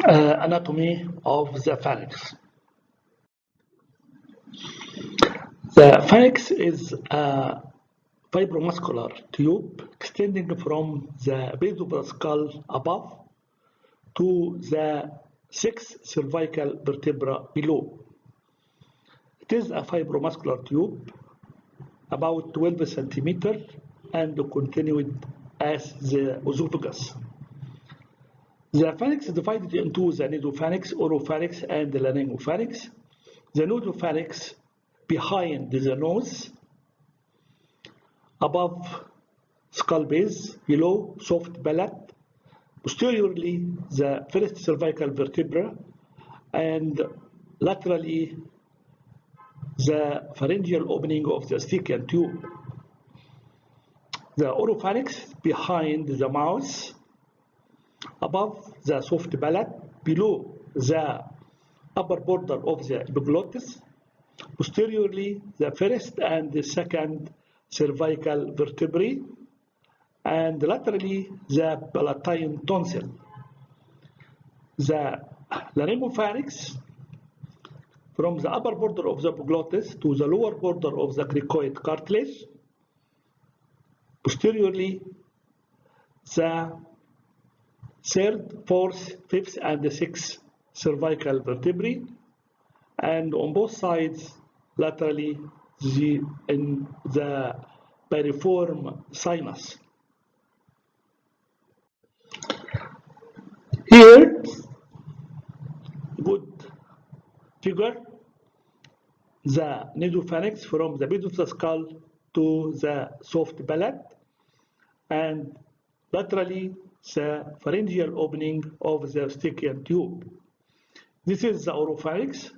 Anatomy of the pharynx. The pharynx is a fibromuscular tube extending from the base of the skull above to the 6 cervical vertebra below. It is a fibromuscular tube about 12 centimeters and continued as the esophagus. The pharynx is divided into the nasopharynx, oropharynx, and the laryngopharynx. The nasopharynx behind the nose, above skull base, below soft palate, posteriorly the first cervical vertebra, and laterally the pharyngeal opening of the Eustachian tube. The oropharynx behind the mouth, above the soft palate, below the upper border of the epiglottis, posteriorly the first and the second cervical vertebrae, and laterally the palatine tonsil. The laryngopharynx from the upper border of the epiglottis to the lower border of the cricoid cartilage, posteriorly the third, fourth, fifth, and the sixth cervical vertebrae, and on both sides laterally in the piriform sinus. Here, good figure the nasopharynx from the base of the skull to the soft palate, and laterally the pharyngeal opening of the Eustachian tube. This is the oropharynx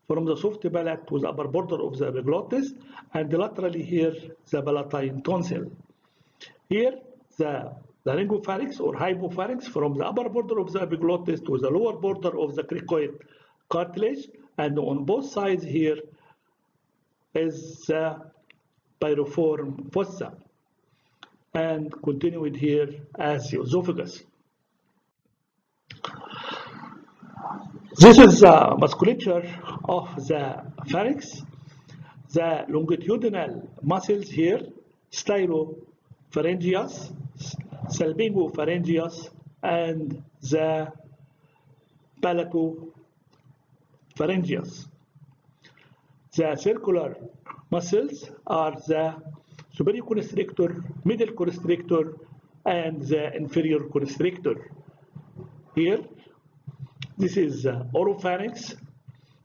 from the soft palate to the upper border of the epiglottis, and laterally here the palatine tonsil. Here the laryngopharynx or hypopharynx from the upper border of the epiglottis to the lower border of the cricoid cartilage, and on both sides here is the piriform fossa, and continued here as the esophagus. This is the musculature of the pharynx. The longitudinal muscles here, stylopharyngeus, salpingopharyngeus, and the palatopharyngeus. The circular muscles are the superior constrictor, middle constrictor, and the inferior constrictor. Here, this is the oropharynx.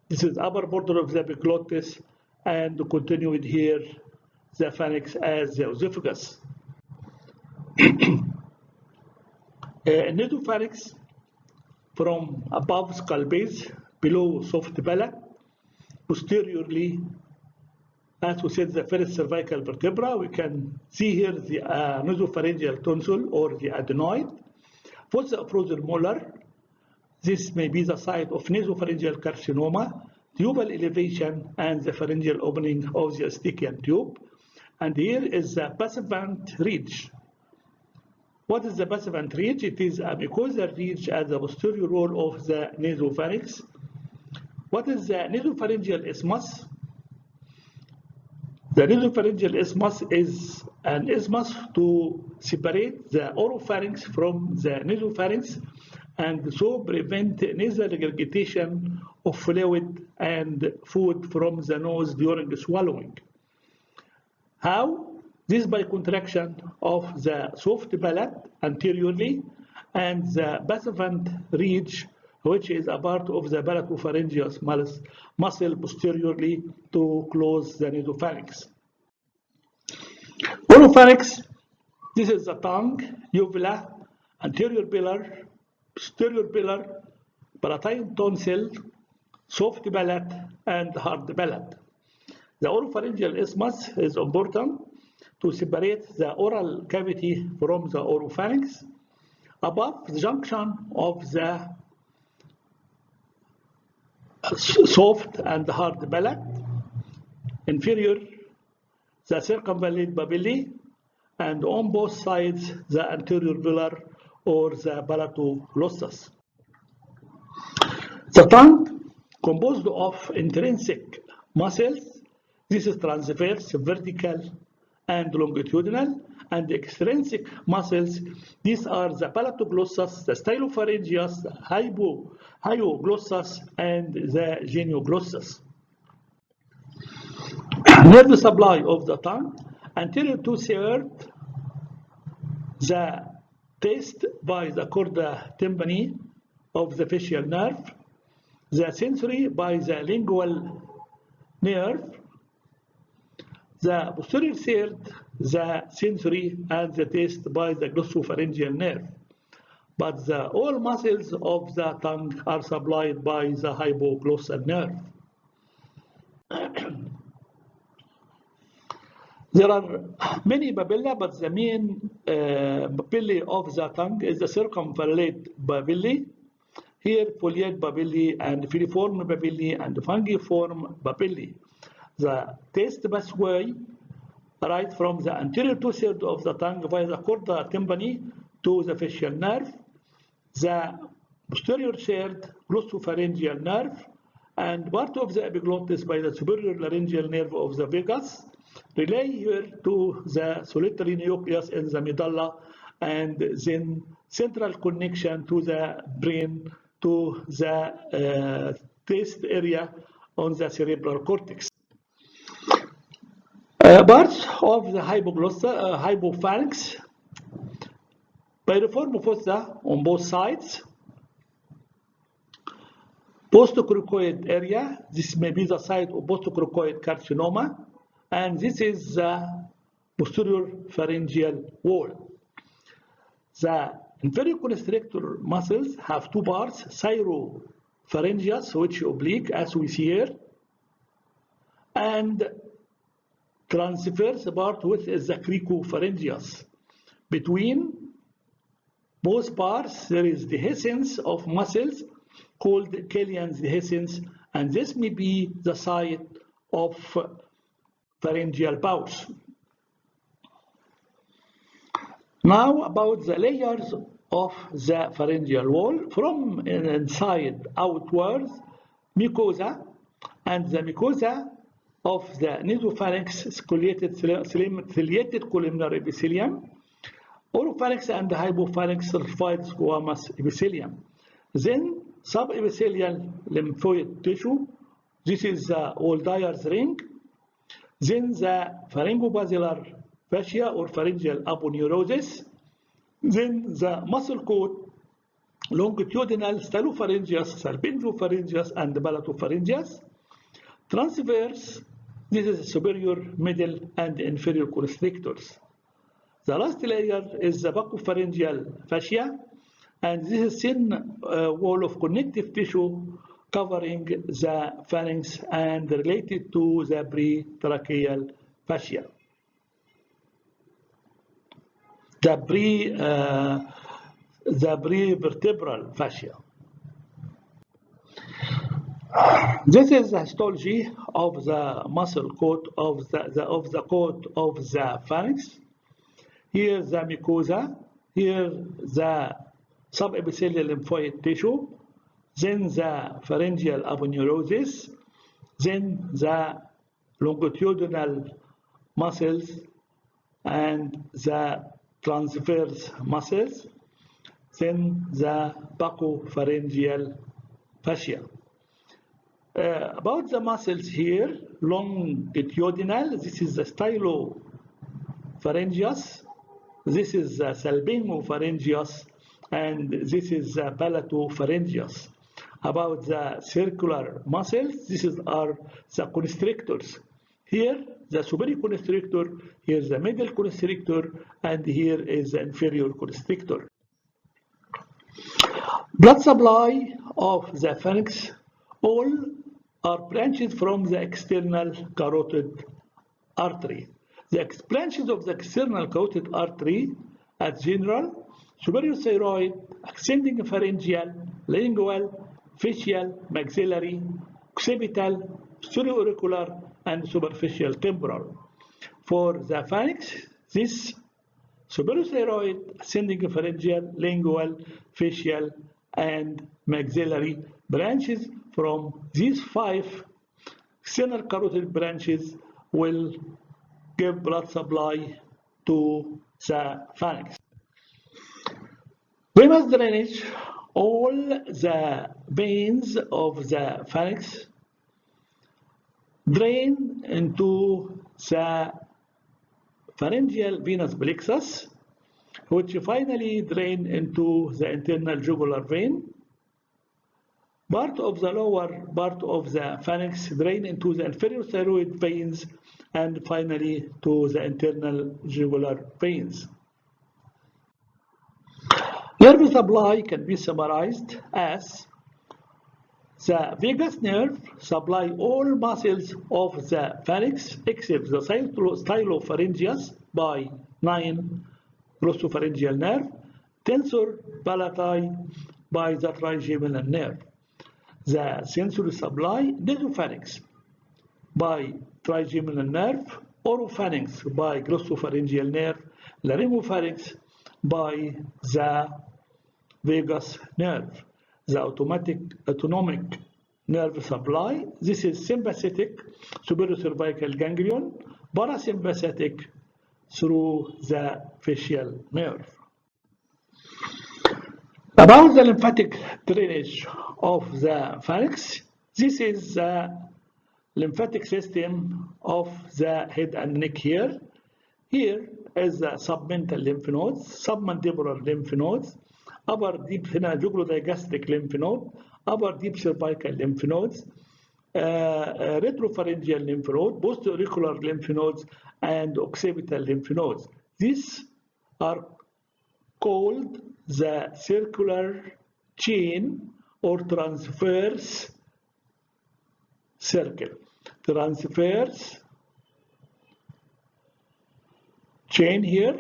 This is upper border of the epiglottis, and continued here the pharynx as the esophagus. Nasopharynx from above skull base, below soft palate, posteriorly, as we said, the first cervical vertebra. We can see here the nasopharyngeal tonsil or the adenoid. For the frozen molar, this may be the site of nasopharyngeal carcinoma, tubal elevation, and the pharyngeal opening of the Eustachian tube. And here is the passivant ridge. What is the passivant ridge? It is a mucosal ridge at the posterior wall of the nasopharynx. What is the nasopharyngeal isthmus? The nasopharyngeal isthmus is an isthmus to separate the oropharynx from the nasopharynx and so prevent nasal regurgitation of fluid and food from the nose during swallowing. How? This by contraction of the soft palate anteriorly and the passivant ridge, which is a part of the palatopharyngeus muscle posteriorly to close the nasopharynx. Oropharynx, this is the tongue, uvula, anterior pillar, posterior pillar, palatine tonsil, soft palate, and hard palate. The oropharyngeal isthmus is important to separate the oral cavity from the oropharynx. Above the junction of the soft and hard palate, inferior the circumvallate papillae, and on both sides the anterior velar or the palatoglossus. The tongue composed of intrinsic muscles. This is transverse, vertical, and longitudinal, and the extrinsic muscles. These are the palatoglossus, the stylopharyngeus, the hyoglossus, and the genioglossus. Nerve supply of the tongue. Anterior two-thirds, the taste by the chorda tympani of the facial nerve, the sensory by the lingual nerve, the posterior third, the sensory and the taste by the glossopharyngeal nerve. But all muscles of the tongue are supplied by the hypoglossal nerve. There are many papilla, but the main papillae of the tongue is the circumvallate papillae. Here, foliate papillae and filiform papillae and fungiform papillae. The taste pathway right from the anterior two-thirds of the tongue via the chorda tympani to the facial nerve, the posterior third glossopharyngeal nerve, and part of the epiglottis by the superior laryngeal nerve of the vagus, relay here to the solitary nucleus in the medulla, and then central connection to the brain to the taste area on the cerebral cortex. Parts of the hypopharynx, piriform fossa on both sides, postcoracoid area, this may be the site of postcoracoid carcinoma, and this is the posterior pharyngeal wall. The inferior constrictor muscles have two parts, cyropharyngeus, which oblique, as we see here, and transverse part, which is the cricopharyngeus. Between both parts, there is dehiscence of muscles called Killian's dehiscence, and this may be the site of pharyngeal pouch. Now about the layers of the pharyngeal wall. From inside outwards, mucosa, and the mucosa of the nasopharynx ciliated columnar epithelium, oropharynx and hypopharynx sulfide squamous epithelium. Then subepithelial lymphoid tissue, this is the Waldeier's ring. Then the pharyngobasilar fascia or pharyngeal aponeurosis. Then the muscle coat, longitudinal stylopharyngeus, serpentopharyngeus, and palatopharyngeus. Transverse, this is superior, middle, and inferior constrictors. The last layer is the buccopharyngeal fascia, and this is thin wall of connective tissue covering the pharynx and related to the pretracheal fascia. The prevertebral fascia. This is the histology of the muscle coat of the coat of the pharynx. Here the mucosa, here the subepithelial lymphoid tissue, then the pharyngeal aponeurosis, then the longitudinal muscles and the transverse muscles, then the buccopharyngeal fascia. About the muscles here, longitudinal, this is the stylopharyngeus, this is the salpingopharyngeus, and this is the palatopharyngeus. About the circular muscles, are the constrictors. Here, the superior constrictor, here the middle constrictor, and here is the inferior constrictor. Blood supply of the pharynx, all are branches from the external carotid artery. The branches of the external carotid artery, as general, superior thyroid, ascending pharyngeal, lingual, facial, maxillary, occipital, posterior-auricular, and superficial temporal. For the pharynx, this superior thyroid, ascending pharyngeal, lingual, facial, and maxillary branches. From these 5 external carotid branches will give blood supply to the pharynx. Venous drainage. All the veins of the pharynx drain into the pharyngeal venous plexus, which finally drain into the internal jugular vein. Part of the lower part of the pharynx drain into the inferior thyroid veins, and finally to the internal jugular veins. Nerve supply can be summarized as the vagus nerve supply all muscles of the pharynx except the stylopharyngeus by 9 glossopharyngeal nerve, tensor palati by the trigeminal nerve. The sensory supply nasopharynx by trigeminal nerve, oropharynx by glossopharyngeal nerve, laryngopharynx by the vagus nerve. The autonomic nerve supply, this is sympathetic superior cervical ganglion, parasympathetic through the facial nerve. About the lymphatic drainage of the pharynx, this is the lymphatic system of the head and neck here. Here is the submental lymph nodes, submandibular lymph nodes, upper deep jugular-digastric lymph node, upper deep cervical lymph nodes, retropharyngeal lymph node, post-auricular lymph nodes, and occipital lymph nodes. These are called the circular chain or transverse circle. Transverse chain here,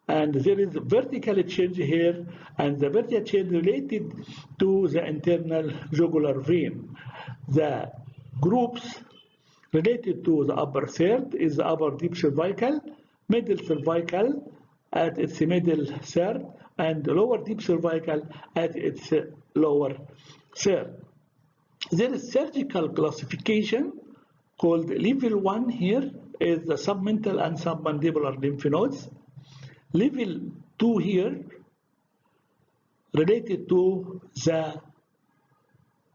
and there is a vertical change here, and the vertical chain related to the internal jugular vein. The groups related to the upper third is the upper deep cervical, middle cervical at its middle third, and lower deep cervical at its lower third. There is surgical classification called level 1 here is the submental and submandibular lymph nodes. Level 2 here related to the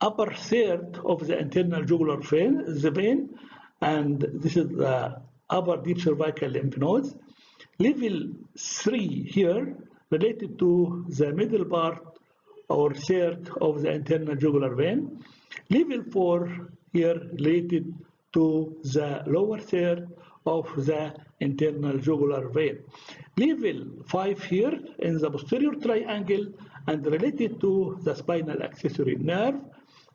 upper third of the internal jugular vein, and this is the upper deep cervical lymph nodes. Level 3 here related to the middle part or third of the internal jugular vein. Level 4 here related to the lower third of the internal jugular vein. Level 5 here in the posterior triangle and related to the spinal accessory nerve.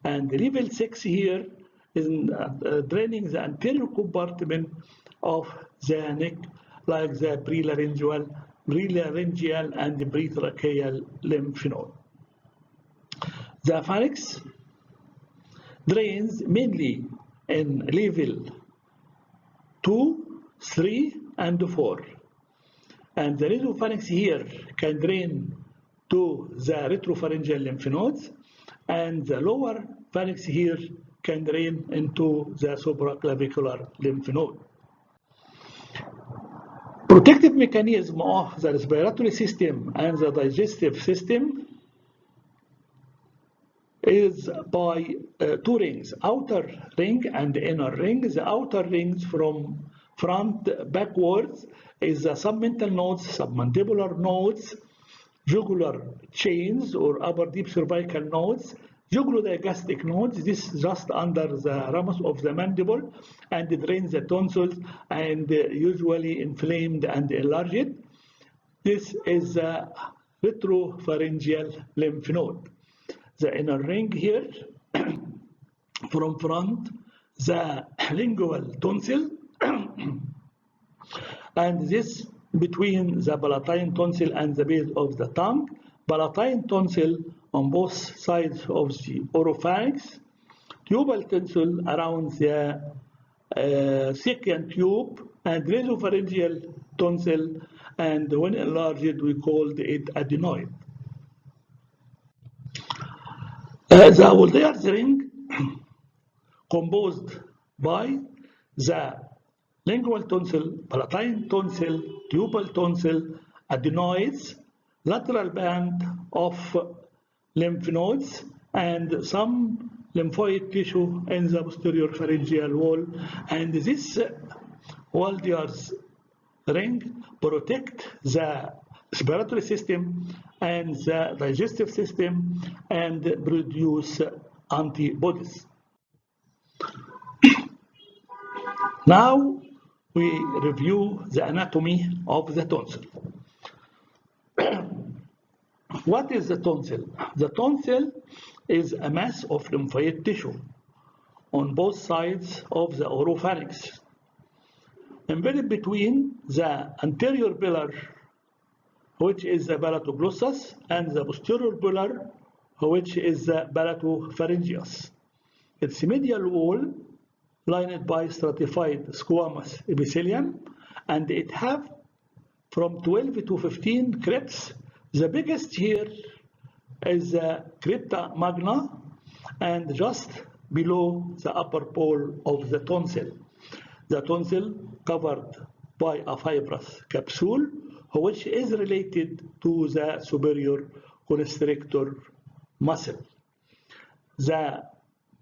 And level 6 here is draining the anterior compartment of the neck, like the prelaryngeal and the pretracheal lymph node. The pharynx drains mainly in level 2, 3, and 4. And the nasopharynx here can drain to the retropharyngeal lymph nodes, and the lower pharynx here can drain into the supraclavicular lymph node. Protective mechanism of the respiratory system and the digestive system is by 2 rings, outer ring and inner ring. The outer rings from front backwards is the submental nodes, submandibular nodes, jugular chains or upper deep cervical nodes, jugular-digastric nodes. This is just under the ramus of the mandible and it drains the tonsils and usually inflamed and enlarged. This is the retropharyngeal lymph node. The inner ring here from front, the lingual tonsil and this between the palatine tonsil and the base of the tongue, palatine tonsil on both sides of the oropharynx, tubal tonsil around the second tube, and nasopharyngeal tonsil, and when enlarged we called it adenoid. The Woldeyer's ring composed by the lingual tonsil, palatine tonsil, tubal tonsil, adenoids, lateral band of lymph nodes, and some lymphoid tissue in the posterior pharyngeal wall. And this Woldeyer's ring protect the respiratory system and the digestive system and produce antibodies. Now we review the anatomy of the tonsil. What is the tonsil? The tonsil is a mass of lymphoid tissue on both sides of the oropharynx, embedded between the anterior pillar, which is the palatoglossus, and the posterior pillar, which is the palatopharyngeus. Its medial wall lined by stratified squamous epithelium, and it have from 12 to 15 crypts. The biggest here is the crypta magna, and just below the upper pole of the tonsil. The tonsil covered by a fibrous capsule, which is related to the superior constrictor muscle. The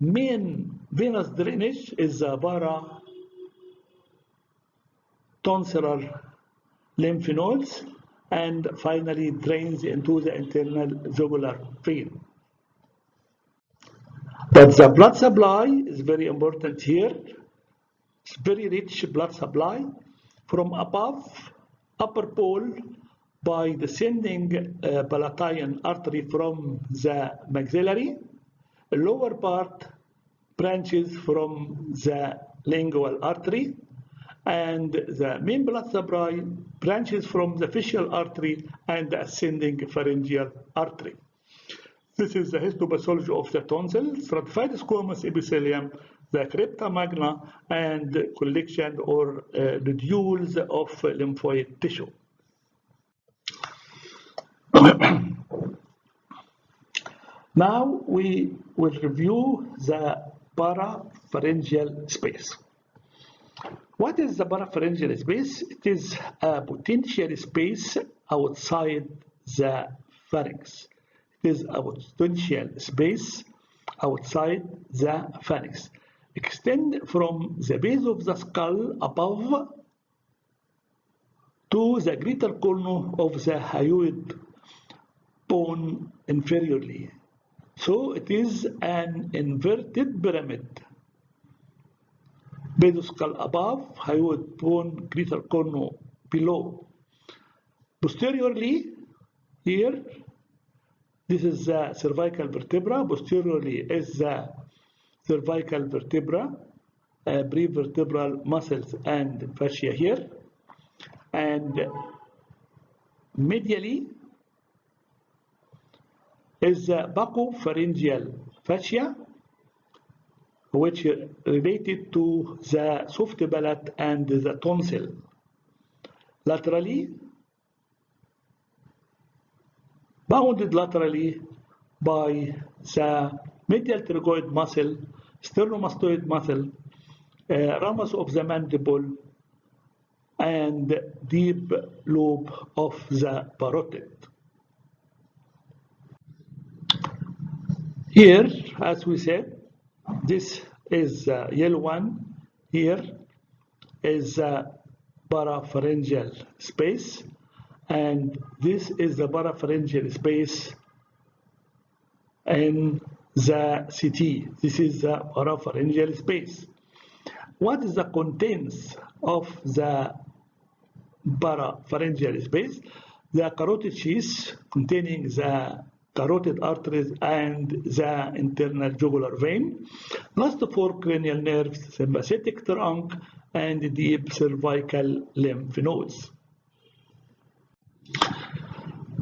main venous drainage is the paratonsillar lymph nodes, and finally drains into the internal jugular vein. But the blood supply is very important here. It's very rich blood supply from above upper pole by descending palatine artery from the maxillary. The lower part branches from the lingual artery, and the main blood supply branches from the facial artery and the ascending pharyngeal artery. This is the histopathology of the tonsil: stratified squamous epithelium, the crypta magna, and collection or nodules of lymphoid tissue. Now we will review the parapharyngeal space. What is the parapharyngeal space? It is a potential space outside the pharynx. It is a potential space outside the pharynx. Extend from the base of the skull above to the greater corner of the hyoid bone inferiorly. So it is an inverted pyramid. Base of skull above, hyoid bone, greater corner below. Posteriorly, here, this is the cervical vertebra. Posteriorly is the cervical vertebra, prevertebral muscles and fascia here. And medially is the buccopharyngeal fascia, which is related to the soft palate and the tonsil. Laterally, bounded laterally by the medial pterygoid muscle, sternomastoid muscle, ramus of the mandible, and deep lobe of the parotid. Here, as we said, this is yellow one. Here is the parapharyngeal space, and this is the parapharyngeal space in the CT. This is the parapharyngeal space. What is the contents of the parapharyngeal space? The carotid sheath containing the carotid arteries and the internal jugular vein, plus the four cranial nerves, sympathetic trunk, and deep cervical lymph nodes.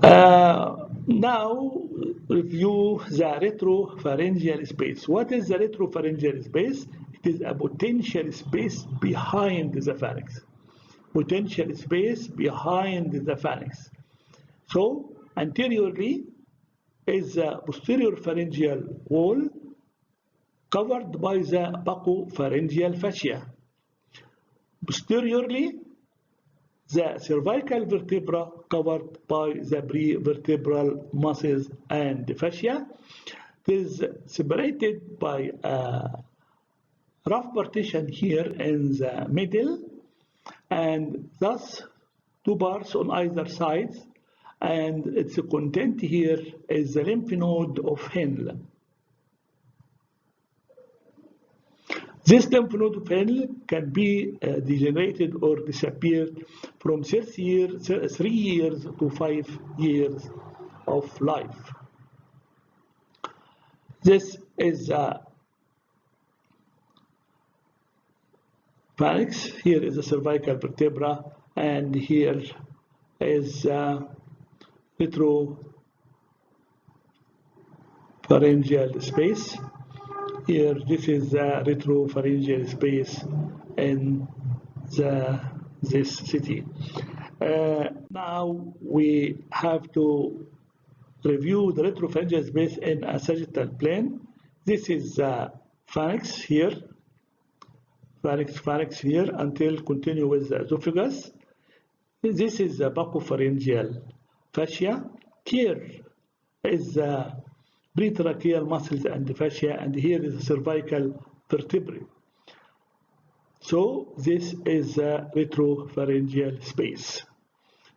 Now review the retropharyngeal space. What is the retropharyngeal space? It is a potential space behind the pharynx. Potential space behind the pharynx. So anteriorly is the posterior pharyngeal wall covered by the buccopharyngeal fascia. Posteriorly, the cervical vertebra covered by the prevertebral muscles and fascia. It is separated by a rough partition here in the middle, and thus two bars on either side, and its content here is the lymph node of Henle. This lymph node of Henle can be degenerated or disappeared from 3 years to 5 years of life. This is a pharynx. Here is the cervical vertebra, and here is retropharyngeal space. Here, this is the retropharyngeal space in this city. Now we have to review the retropharyngeal space in a sagittal plane. This is the pharynx here, pharynx here, until continue with the esophagus. This is the buccopharyngeal fascia. Here is the pretracheal muscles and the fascia, and here is the cervical vertebrae. So this is the retropharyngeal space,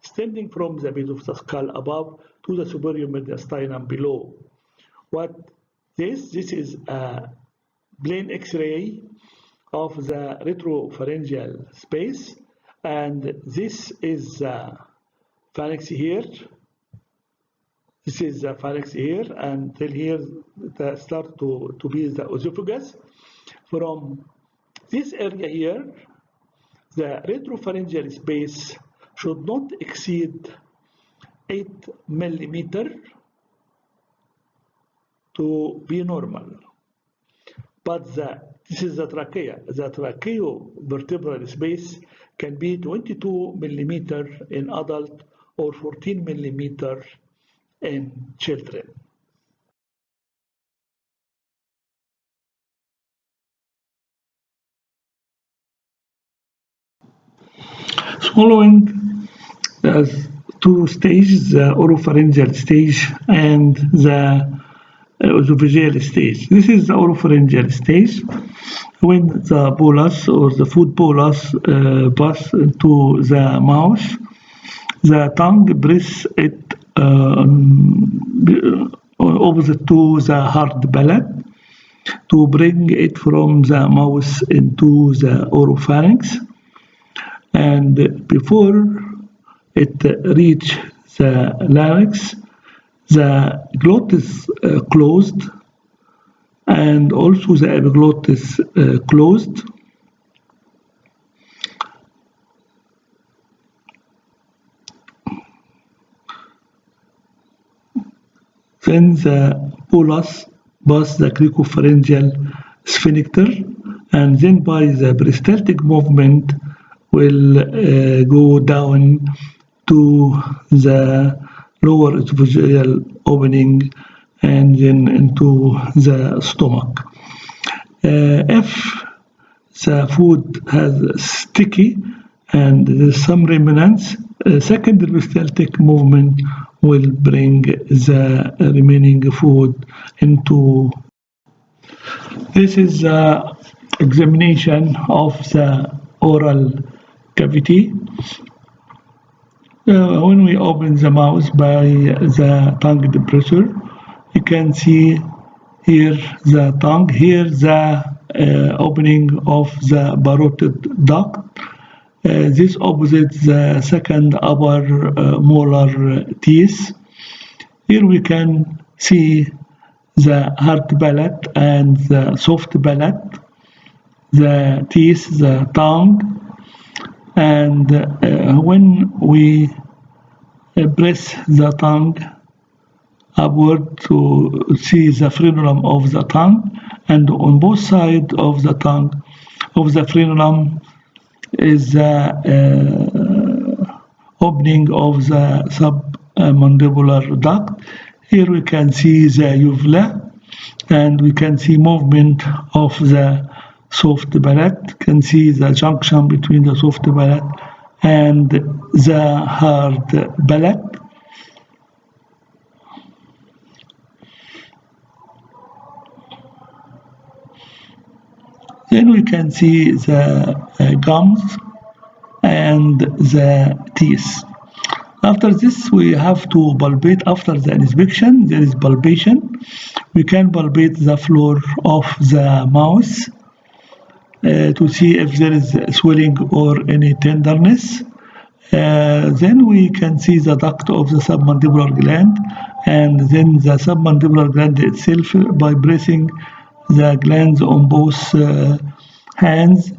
extending from the base of the skull above to the superior mediastinum below. What this is a plain X-ray of the retropharyngeal space, and this is the pharynx here. This is the pharynx here, until here it starts to be the esophagus. From this area here, the retropharyngeal space should not exceed 8 millimeters to be normal. But this is the trachea. The tracheo-vertebral space can be 22 millimeters in adult or 14 millimeters in children. Following two stages, the oropharyngeal stage and the esophageal stage. This is the oropharyngeal stage, when the bolus or the food bolus pass into the mouth. The tongue breathes it opposite to the hard palate to bring it from the mouth into the oropharynx, and before it reach the larynx, the glottis closed, and also the epiglottis closed. Then the bolus pass the cricopharyngeal sphincter, and then by the peristaltic movement will go down to the lower esophageal opening and then into the stomach. If the food has sticky and there's some remnants, secondary peristaltic movement will bring the remaining food into. This is the examination of the oral cavity. When we open the mouth by the tongue depressor, you can see here the tongue, here the opening of the parotid duct. This opposite the second upper molar teeth. Here we can see the hard palate and the soft palate, the teeth, the tongue, and when we press the tongue upward to see the frenulum of the tongue, and on both sides of the tongue of the frenulum is the opening of the submandibular duct. Here we can see the uvula, and we can see movement of the soft palate. Can see the junction between the soft palate and the hard palate. Then we can see the gums and the teeth. After this, we have to palpate. After the inspection, there is palpation. We can palpate the floor of the mouth to see if there is swelling or any tenderness. Then we can see the duct of the submandibular gland, and then the submandibular gland itself by pressing the glands on both hands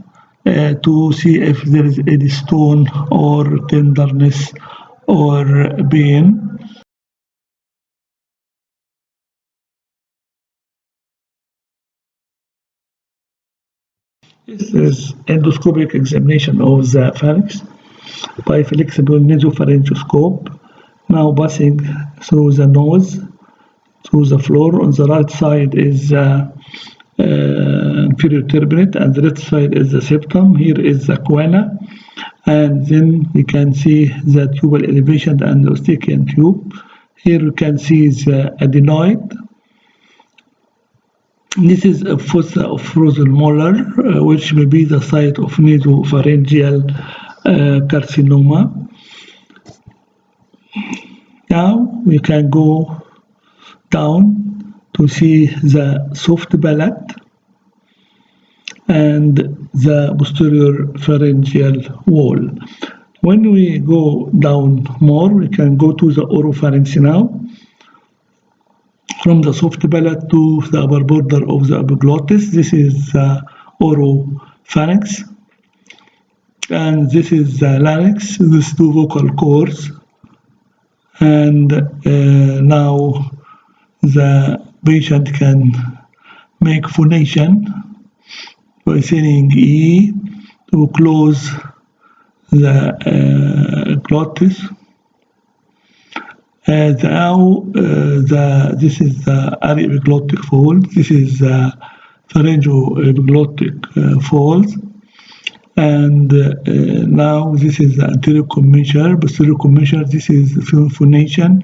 to see if there is any stone or tenderness or pain. This is endoscopic examination of the pharynx by flexible nasopharyngoscope. Now passing through the nose, through the floor. On the right side is the inferior turbinate, and the left side is the septum. Here is the choana, and then we can see the tubal elevation and the Eustachian tube. Here we can see the adenoid. This is a fossa of frozen molar, which may be the site of nasopharyngeal carcinoma. Now we can go down to see the soft palate and the posterior pharyngeal wall. When we go down more, we can go to the oropharynx now. From the soft palate to the upper border of the epiglottis, this is the oropharynx, and this is the larynx, these two vocal cords. And now the patient can make phonation by saying E to close the glottis. Now this is the ariepiglottic fold. This is the pharyngoepiglottic fold. And now this is the anterior commissure, posterior commissure. This is phonation,